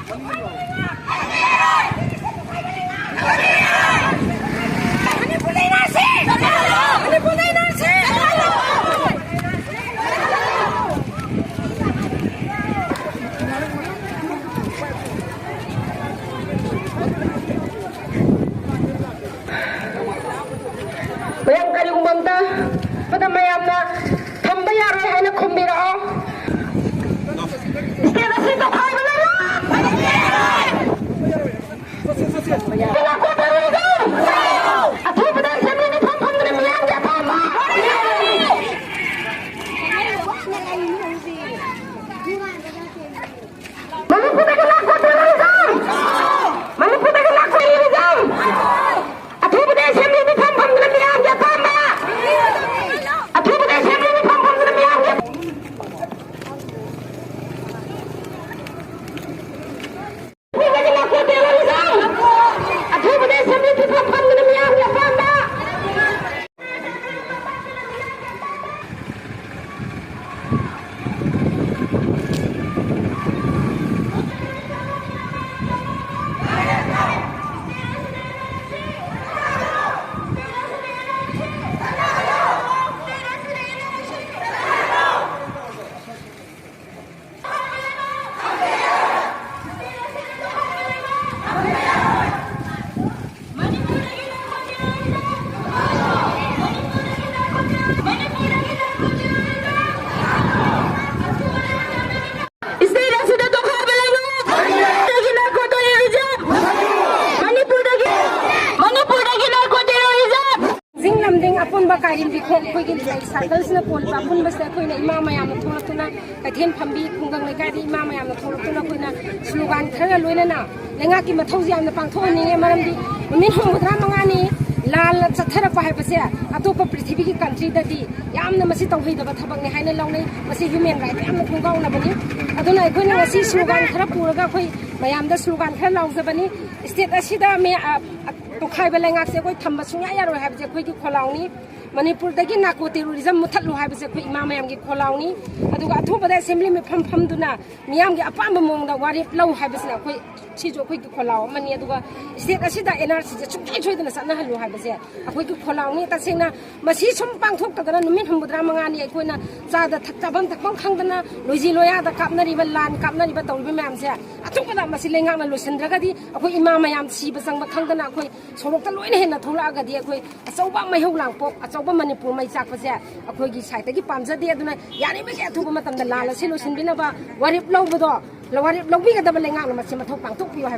Bayang kalikumanta, pada mayam na tambaya rin ay nakumbirao. Istiyan na sito kayo na lang! Pinako terrorism! At hipadang sabi ni Pampam na mayam niya tama! Maniputa ka lang ko terrorism! Maniputa ka lang ko terrorism! At hipadang sabi ni Pampam na mayam niya tama! At hipadang sabi ni Pampam na mayam niya apun bakarin bikok kuigin cycle sna pol apun basta koina ima mayam thona tuna kaithen phambi khungang lekai di ima mayam thona tuna koina slogan khara loina na lenga ki mathau jam na pangtho ni maram di min hum mudra mangani lal chathara pa hai base atopa prithvi ki country da di yamna masi tawhei da thabak ni haina launai masi human right yamna khungau na bani aduna koina masi slogan khara puraga khoi mayam da slogan khara laujabani state asida me Tukai belengak se koi thamba sunga ya roi habje koi ki kholauni Manipur dagi nako terrorism muthatlu habje koi imam mayam ki kholauni aduga athoba da assembly me pham duna miyam ki apam mong da wari lau habje na koi chijo koi ki kholaw mani aduga state asida NRC je chukai choi dana sana halu habje akoi ki kholauni ta sena masi sum pangthok ta dana numin humbudra mangani koi na cha da thaktabam takbam khangdana loji loya da kapnari ba lan kapnari ba tawbi mayam se athoba da masi lengak na losendraga di akoi imam mayam si ba sang ba khangdana akoi sorok ta loina hena thola ga di akoi achauba mai hau lang pok achauba manipur mai chak pase akoi gi site gi pamja de aduna yani me ke thuba matam da lala selo sin bina ba warip lobdo warip lobbi ga da lenga na ma se mathok pang tok pi ha